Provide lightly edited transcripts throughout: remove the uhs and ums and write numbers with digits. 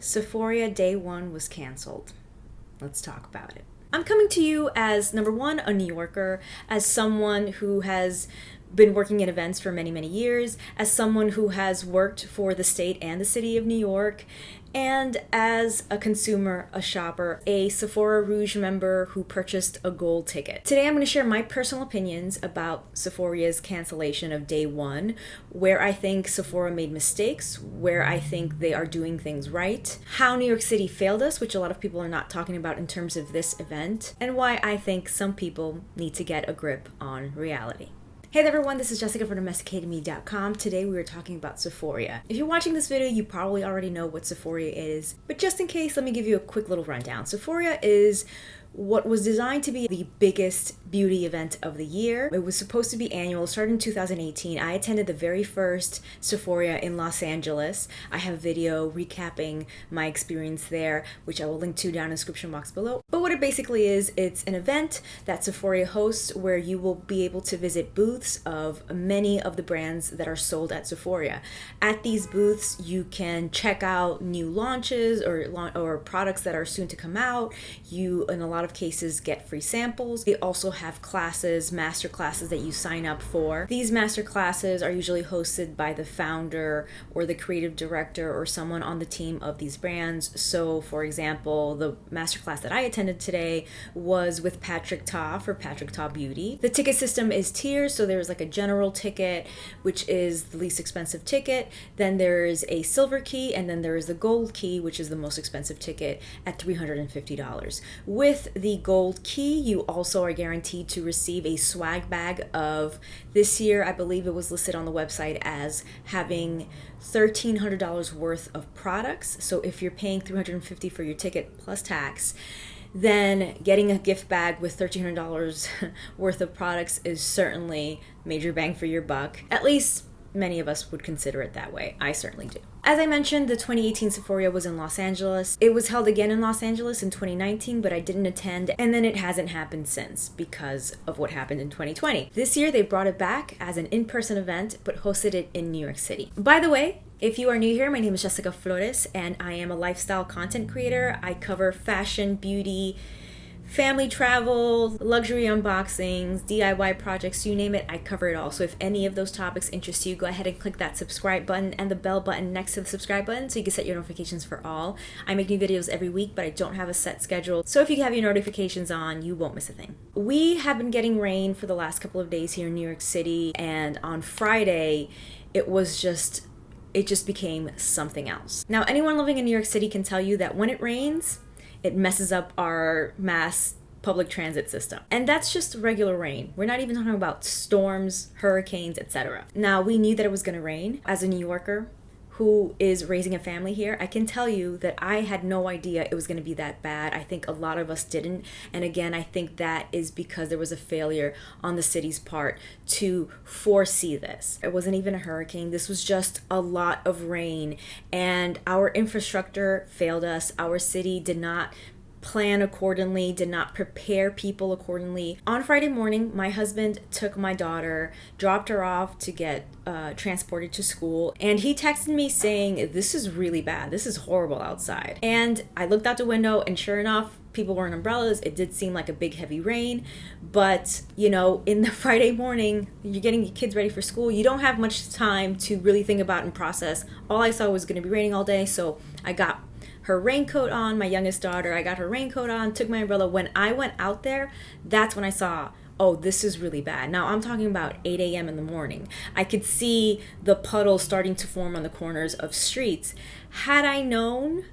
SEPHORiA Day 1 was canceled. Let's talk about it. I'm coming to you as, number one, a New Yorker, as someone who has been working in events for many, many years, as someone who has worked for the state and the city of New York, and as a consumer, a shopper, a Sephora Rouge member who purchased a gold ticket. Today I'm going to share my personal opinions about SEPHORiA's cancellation of Day 1, where I think Sephora made mistakes, where I think they are doing things right, how New York City failed us, which a lot of people are not talking about in terms of this event, and why I think some people need to get a grip on reality. Hey there everyone, this is Jessica from Domesticatedme.com. Today we are talking about SEPHORiA. If you're watching this video, you probably already know what SEPHORiA is, but just in case, let me give you a quick little rundown. SEPHORiA is what was designed to be the biggest beauty event of the year. It was supposed to be annual, started in 2018. I attended the very first SEPHORiA in Los Angeles. I have a video recapping my experience there, which I will link to down in the description box below. But what it basically is, it's an event that SEPHORiA hosts where you will be able to visit booths of many of the brands that are sold at SEPHORiA. At these booths, you can check out new launches or products that are soon to come out. You, in a lot of cases, get free samples. They also have classes, master classes that you sign up for. These master classes are usually hosted by the founder or the creative director or someone on the team of these brands. So for example, the master class that I attended today was with Patrick Ta for Patrick Ta Beauty. The ticket system is tiered, so there's like a general ticket, which is the least expensive ticket. Then there's a silver key, and then there is the gold key, which is the most expensive ticket at $350. With the gold key, you also are guaranteed to receive a swag bag of, this year I believe it was listed on the website as having $1,300 worth of products. So if you're paying $350 for your ticket plus tax, then getting a gift bag with $1,300 worth of products is certainly major bang for your buck. At least many of us would consider it that way. I certainly do. As I mentioned, the 2018 SEPHORiA was in Los Angeles. It was held again in Los Angeles in 2019, but I didn't attend, and then it hasn't happened since because of what happened in 2020. This year, they brought it back as an in-person event, but hosted it in New York City. By the way, if you are new here, my name is JESSICAYFLORES, and I am a lifestyle content creator. I cover fashion, beauty, family travel, luxury unboxings, DIY projects, you name it, I cover it all. So if any of those topics interest you, go ahead and click that subscribe button and the bell button next to the subscribe button so you can set your notifications for all. I make new videos every week, but I don't have a set schedule. So if you have your notifications on, you won't miss a thing. We have been getting rain for the last couple of days here in New York City, and on Friday, it just became something else. Now, anyone living in New York City can tell you that when it rains, it messes up our mass public transit system. And that's just regular rain. We're not even talking about storms, hurricanes, etc. Now, we knew that it was going to rain. As a New Yorker who is raising a family here, I can tell you that I had no idea it was going to be that bad. I think a lot of us didn't. And again, I think that is because there was a failure on the city's part to foresee this. It wasn't even a hurricane. This was just a lot of rain, and our infrastructure failed us. Our city did not plan accordingly, did not prepare people accordingly. On Friday morning, my husband took my daughter, dropped her off to get transported to school, and he texted me saying, "This is really bad. This is horrible outside." And I looked out the window, and sure enough, people wearing umbrellas. It did seem like a big heavy rain, but you know, in the Friday morning, you're getting your kids ready for school. You don't have much time to really think about and process. All I saw was going to be raining all day, so I got her raincoat on, my youngest daughter. I got her raincoat on, took my umbrella. When I went out there, that's when I saw, oh, this is really bad. Now, I'm talking about 8 a.m. in the morning. I could see the puddles starting to form on the corners of streets. Had I known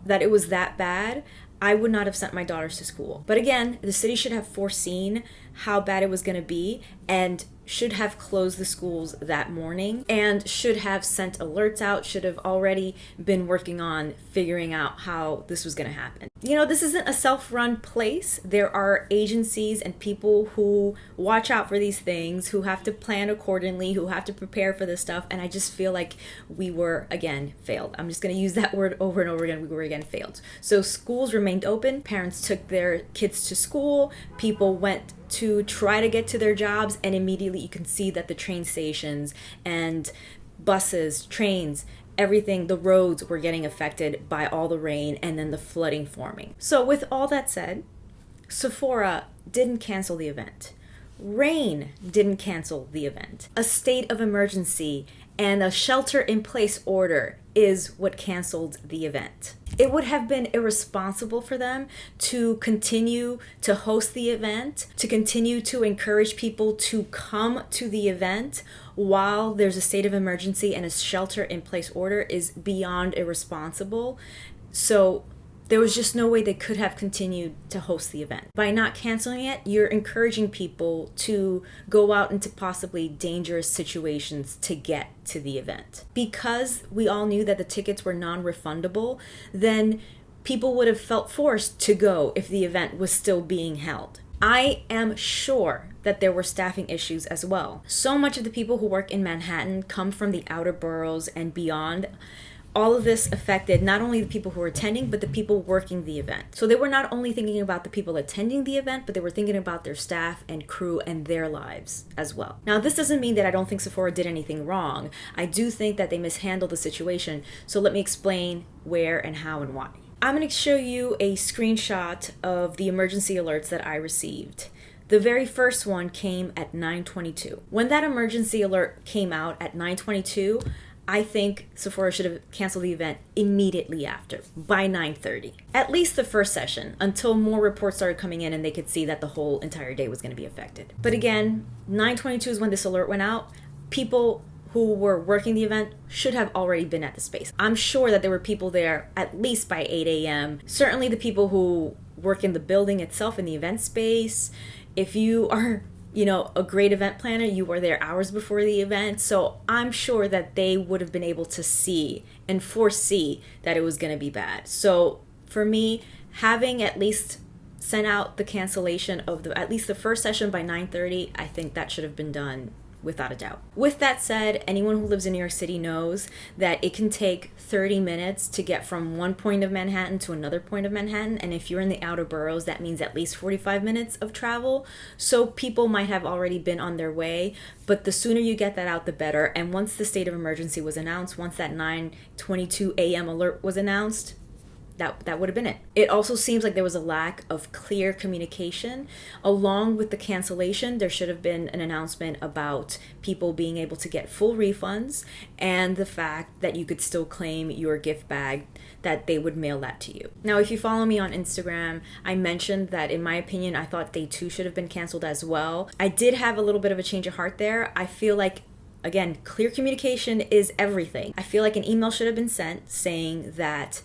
that it was that bad, I would not have sent my daughters to school. But again, the city should have foreseen how bad it was going to be and should have closed the schools that morning and should have sent alerts out, should have already been working on figuring out how this was going to happen. You know, this isn't a self-run place. There are agencies and people who watch out for these things, who have to plan accordingly, who have to prepare for this stuff, and I just feel like we were, again, failed. I'm just going to use that word over and over again. We were, again, failed. So schools remained open. Parents took their kids to school. People went to try to get to their jobs, and immediately you can see that the train stations and buses, trains, everything, the roads were getting affected by all the rain and then the flooding forming. So with all that said, Sephora didn't cancel the event. Rain didn't cancel the event. A state of emergency and a shelter-in-place order is what canceled the event. It would have been irresponsible for them to continue to host the event, to continue to encourage people to come to the event while there's a state of emergency and a shelter-in-place order is beyond irresponsible. So there was just no way they could have continued to host the event. By not canceling it, you're encouraging people to go out into possibly dangerous situations to get to the event. Because we all knew that the tickets were non-refundable, then people would have felt forced to go if the event was still being held. I am sure that there were staffing issues as well. So much of the people who work in Manhattan come from the outer boroughs and beyond. All of this affected not only the people who were attending, but the people working the event. So they were not only thinking about the people attending the event, but they were thinking about their staff and crew and their lives as well. Now, this doesn't mean that I don't think Sephora did anything wrong. I do think that they mishandled the situation. So let me explain where and how and why. I'm going to show you a screenshot of the emergency alerts that I received. The very first one came at 9:22. When that emergency alert came out at 9:22, I think Sephora should have canceled the event immediately after, by 9:30. At least the first session, until more reports started coming in and they could see that the whole entire day was going to be affected. But again, 9:22 is when this alert went out. People who were working the event should have already been at the space. I'm sure that there were people there at least by 8 a.m. Certainly the people who work in the building itself, in the event space. If you are a great event planner, you were there hours before the event. So I'm sure that they would have been able to see and foresee that it was going to be bad. So for me, having at least sent out the cancellation of at least the first session by 9:30, I think that should have been done without a doubt. With that said, anyone who lives in New York City knows that it can take 30 minutes to get from one point of Manhattan to another point of Manhattan. And if you're in the outer boroughs, that means at least 45 minutes of travel. So people might have already been on their way, but the sooner you get that out, the better. And once the state of emergency was announced, once that 9:22 a.m. alert was announced, that would have been it. It also seems like there was a lack of clear communication. Along with the cancellation, there should have been an announcement about people being able to get full refunds and the fact that you could still claim your gift bag, that they would mail that to you. Now, if you follow me on Instagram, I mentioned that in my opinion, I thought day 2 should have been canceled as well. I did have a little bit of a change of heart there. I feel like, again, clear communication is everything. I feel like an email should have been sent saying that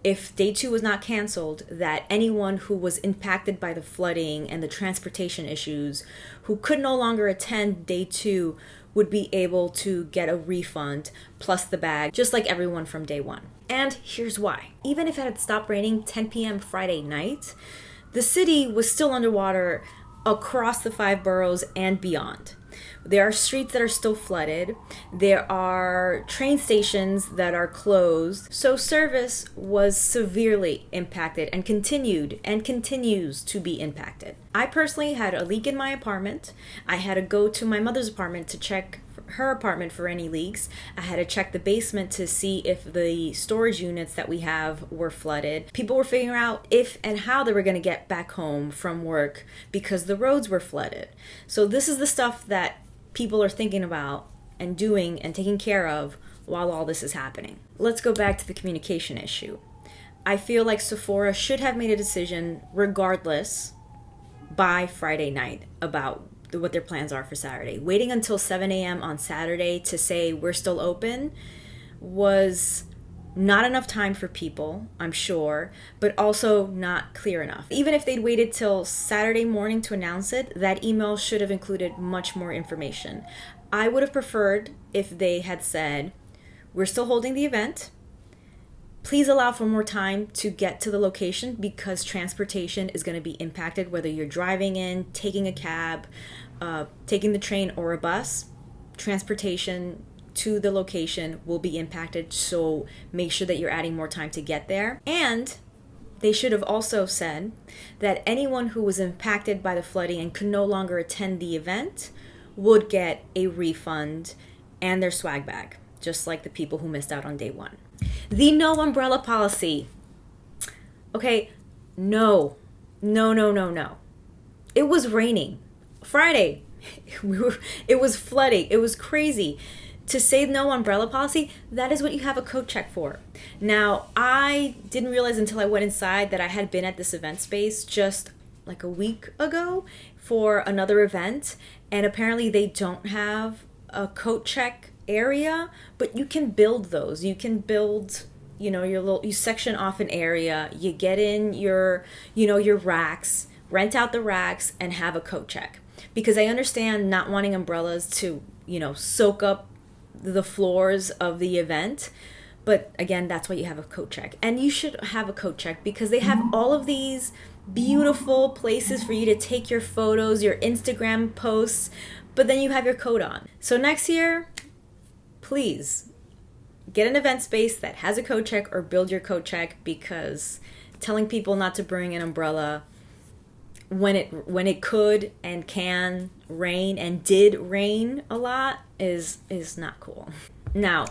if day 2 was not canceled, that anyone who was impacted by the flooding and the transportation issues, who could no longer attend day 2, would be able to get a refund plus the bag, just like everyone from day 1. And here's why. Even if it had stopped raining 10 p.m. Friday night, the city was still underwater across the 5 boroughs and beyond. There are streets that are still flooded. There are train stations that are closed. So service was severely impacted and continues to be impacted. I personally had a leak in my apartment. I had to go to my mother's apartment to check her apartment for any leaks. I had to check the basement to see if the storage units that we have were flooded. People were figuring out if and how they were going to get back home from work because the roads were flooded. So this is the stuff that people are thinking about and doing and taking care of while all this is happening. Let's go back to the communication issue. I feel like Sephora should have made a decision regardless by Friday night about what their plans are for Saturday. Waiting until 7 a.m. on Saturday to say we're still open was not enough time for people, I'm sure, but also not clear enough. Even if they'd waited till Saturday morning to announce it, that email should have included much more information. I would have preferred if they had said, we're still holding the event. Please allow for more time to get to the location because transportation is going to be impacted, whether you're driving in, taking a cab, taking the train or a bus. Transportation to the location will be impacted, so make sure that you're adding more time to get there. And they should have also said that anyone who was impacted by the flooding and could no longer attend the event would get a refund and their swag bag. just like the people who missed out on day one. The no umbrella policy. Okay, no. It was raining. Friday, it was flooding. It was crazy. To say no umbrella policy, that is what you have a coat check for. Now, I didn't realize until I went inside that I had been at this event space just like a week ago for another event, and apparently they don't have a coat check area, but you can build those. You can build, you section off an area, you get in your racks, rent out the racks, and have a coat check. Because I understand not wanting umbrellas to, soak up the floors of the event. But again, that's why you have a coat check. And you should have a coat check because they have all of these beautiful places for you to take your photos, your Instagram posts, but then you have your coat on. So next year, please get an event space that has a coat check or build your coat check, because telling people not to bring an umbrella when it could and can rain and did rain a lot is not cool. Now,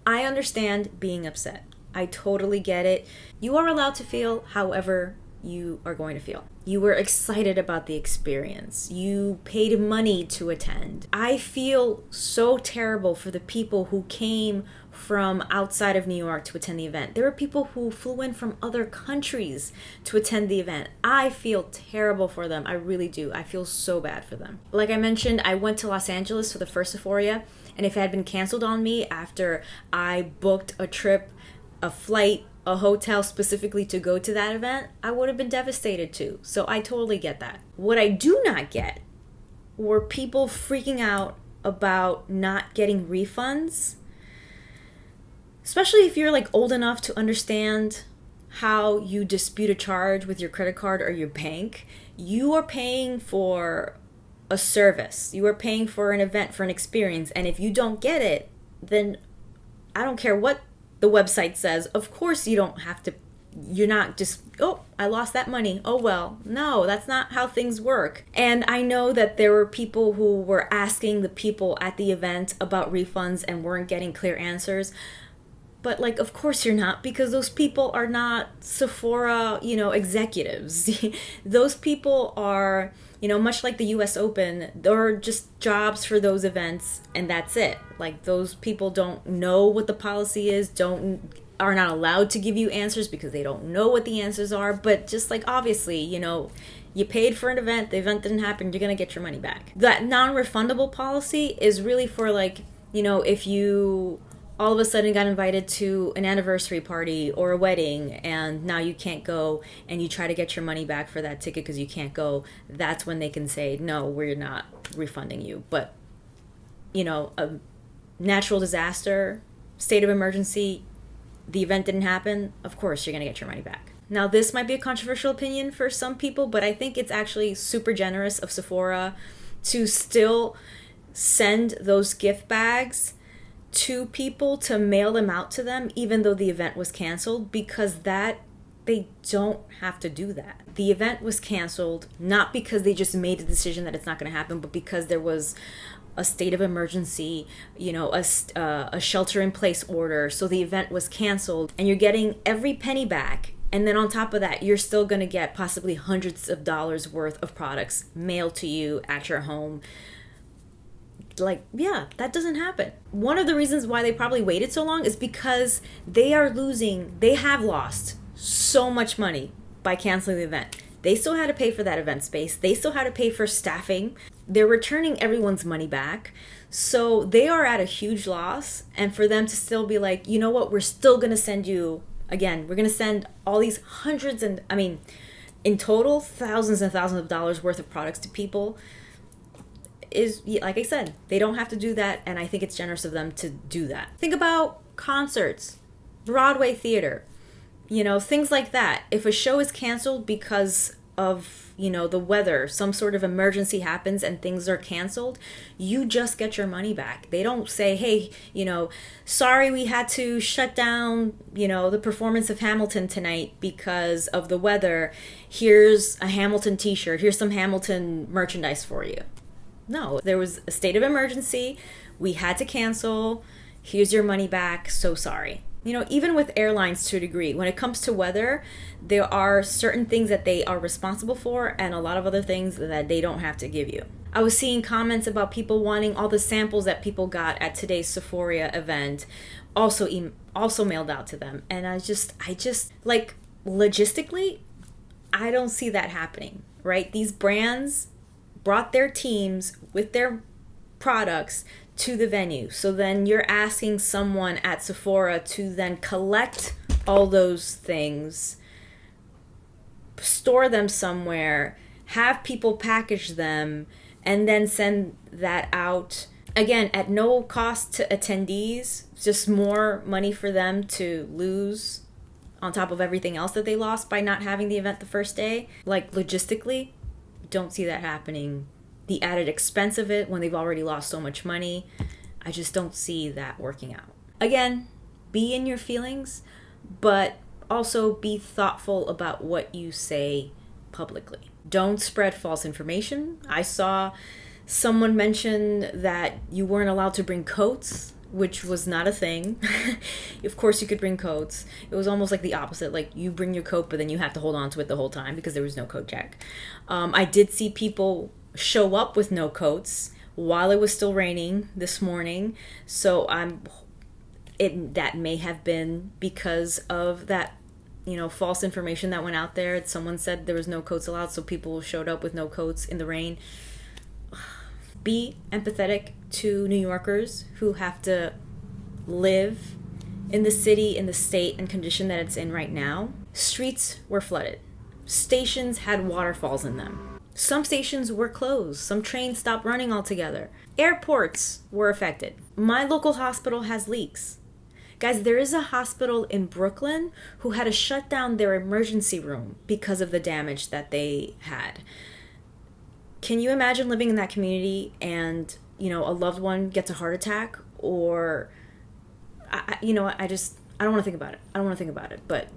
I understand being upset. I totally get it. You are allowed to feel however you are going to feel. You were excited about the experience. You paid money to attend. I feel so terrible for the people who came from outside of New York to attend the event. There were people who flew in from other countries to attend the event. I feel terrible for them. I really do. I feel so bad for them. Like I mentioned, I went to Los Angeles for the first SEPHORiA, and if it had been canceled on me after I booked a trip, a flight, a hotel specifically to go to that event, I would have been devastated too. So I totally get that. What I do not get were people freaking out about not getting refunds, especially if you're like old enough to understand how you dispute a charge with your credit card or your bank. You are paying for a service. You are paying for an event, for an experience. And if you don't get it, then I don't care what the website says. Of course you don't have to, you're not just, oh, I lost that money. Oh, well, no, that's not how things work. And I know that there were people who were asking the people at the event about refunds and weren't getting clear answers. But like, of course you're not, because those people are not Sephora, executives. Those people are, much like the US Open, they're just jobs for those events, and that's it. Like, those people don't know what the policy is, are not allowed to give you answers because they don't know what the answers are. But just like, obviously, you paid for an event, the event didn't happen, you're gonna get your money back. That non-refundable policy is really for like, if you all of a sudden got invited to an anniversary party or a wedding and now you can't go, and you try to get your money back for that ticket because you can't go, that's when they can say, no, we're not refunding you. But, a natural disaster, state of emergency, the event didn't happen, of course you're going to get your money back. Now, this might be a controversial opinion for some people, but I think it's actually super generous of Sephora to still send those gift bags to people, to mail them out to them, even though the event was canceled, because they don't have to do that. The event was canceled not because they just made a decision that it's not going to happen, but because there was a state of emergency, a shelter-in-place order, so the event was canceled, and you're getting every penny back. And then on top of that, you're still going to get possibly hundreds of dollars worth of products mailed to you at your home. Like, yeah, that doesn't happen. One of the reasons why they probably waited so long is because they have lost so much money by canceling the event. They still had to pay for that event space. They still had to pay for staffing. They're returning everyone's money back. So they are at a huge loss. And for them to still be like, you know what, we're still going to send you, again, we're going to send all these hundreds and, in total, thousands and thousands of dollars worth of products to people, is, like I said, they don't have to do that, and I think it's generous of them to do that. Think about concerts, Broadway theater, things like that. If a show is canceled because of, the weather, some sort of emergency happens and things are canceled, you just get your money back. They don't say, hey, sorry, we had to shut down, the performance of Hamilton tonight because of the weather. Here's a Hamilton t-shirt. Here's some Hamilton merchandise for you. No, there was a state of emergency. We had to cancel. Here's your money back. So sorry. You know, even with airlines to a degree, when it comes to weather, there are certain things that they are responsible for and a lot of other things that they don't have to give you. I was seeing comments about people wanting all the samples that people got at today's SEPHORiA event also mailed out to them. And I just like, logistically, I don't see that happening, right? These brands brought their teams with their products to the venue. So then you're asking someone at Sephora to then collect all those things, store them somewhere, have people package them, and then send that out. Again, at no cost to attendees, just more money for them to lose on top of everything else that they lost by not having the event the first day. Like, logistically, don't see that happening. The added expense of it when they've already lost so much money, I just don't see that working out. Again, be in your feelings, but also be thoughtful about what you say publicly. Don't spread false information. I saw someone mention that you weren't allowed to bring coats, which was not a thing. Of course you could bring coats. It was almost like the opposite. Like, you bring your coat, but then you have to hold on to it the whole time because there was no coat check. I did see people show up with no coats while it was still raining this morning. So that may have been because of that, you know, false information that went out there. Someone said there was no coats allowed, so people showed up with no coats in the rain. Be empathetic to New Yorkers who have to live in the city, in the state and condition that it's in right now. Streets were flooded. Stations had waterfalls in them. Some stations were closed. Some trains stopped running altogether. Airports were affected. My local hospital has leaks. Guys, there is a hospital in Brooklyn who had to shut down their emergency room because of the damage that they had. Can you imagine living in that community and, you know, a loved one gets a heart attack, or, I don't want to think about it.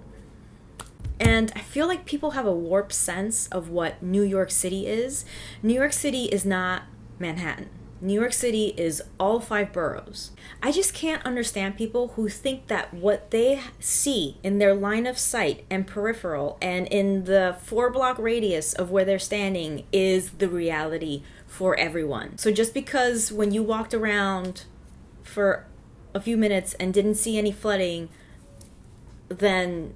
And I feel like people have a warped sense of what New York City is. New York City is not Manhattan. New York City is all 5 boroughs. I just can't understand people who think that what they see in their line of sight and peripheral and in the 4-block radius of where they're standing is the reality for everyone. So just because when you walked around for a few minutes and didn't see any flooding, then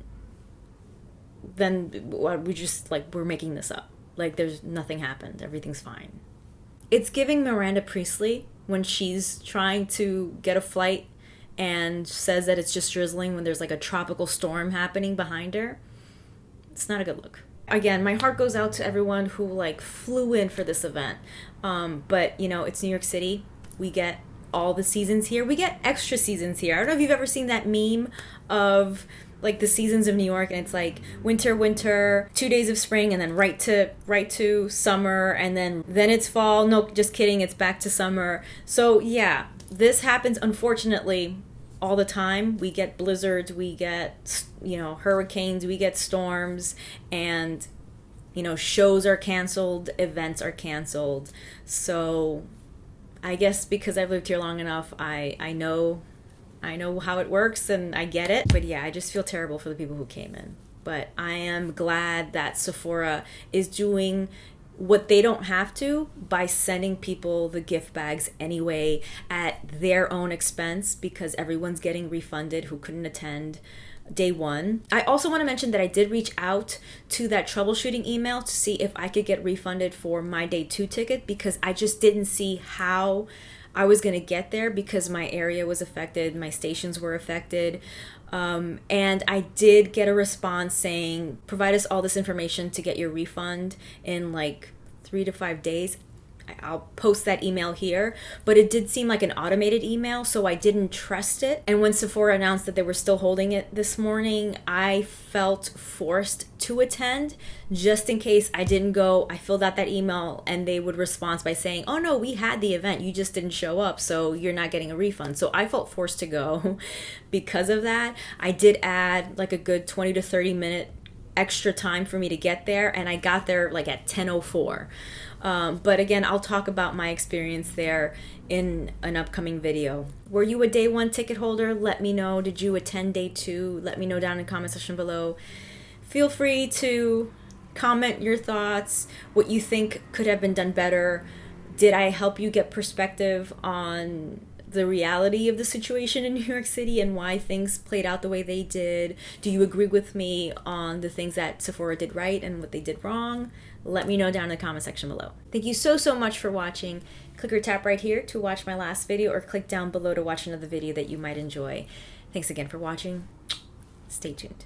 we just, like, we're making this up. Like, there's nothing happened. Everything's fine. It's giving Miranda Priestley when she's trying to get a flight and says that it's just drizzling when there's like a tropical storm happening behind her. It's not a good look. Again, my heart goes out to everyone who like flew in for this event. But you know, it's New York City. We get all the seasons here. We get extra seasons here. I don't know if you've ever seen that meme of like the seasons of New York, and it's like winter, 2 days of spring, and then right to summer, and then it's fall. No, just kidding, it's back to summer. So yeah, this happens unfortunately all the time. We get blizzards, we get, you know, hurricanes, we get storms, and, you know, shows are canceled, events are canceled. So I guess because I've lived here long enough, I know how it works and I get it. But yeah, I just feel terrible for the people who came in. But I am glad that Sephora is doing what they don't have to by sending people the gift bags anyway at their own expense, because everyone's getting refunded who couldn't attend day one. I also want to mention that I did reach out to that troubleshooting email to see if I could get refunded for my day 2 ticket, because I just didn't see how I was going to get there because my area was affected, my stations were affected. And I did get a response saying, provide us all this information to get your refund in like 3 to 5 days. I'll post that email here, but it did seem like an automated email, so I didn't trust it. And when Sephora announced that they were still holding it this morning, I felt forced to attend just in case I didn't go. I filled out that email and they would respond by saying, oh no, we had the event, you just didn't show up, so you're not getting a refund. So I felt forced to go because of that. I did add like a good 20 to 30 minute extra time for me to get there, and I got there like at 10:04. But again, I'll talk about my experience there in an upcoming video. Were you a day 1 ticket holder? Let me know. Did you attend day 2? Let me know down in the comment section below. Feel free to comment your thoughts, what you think could have been done better. Did I help you get perspective on the reality of the situation in New York City and why things played out the way they did? Do you agree with me on the things that Sephora did right and what they did wrong? Let me know down in the comment section below. Thank you so much for watching. Click or tap right here to watch my last video, or click down below to watch another video that you might enjoy. Thanks again for watching. Stay tuned.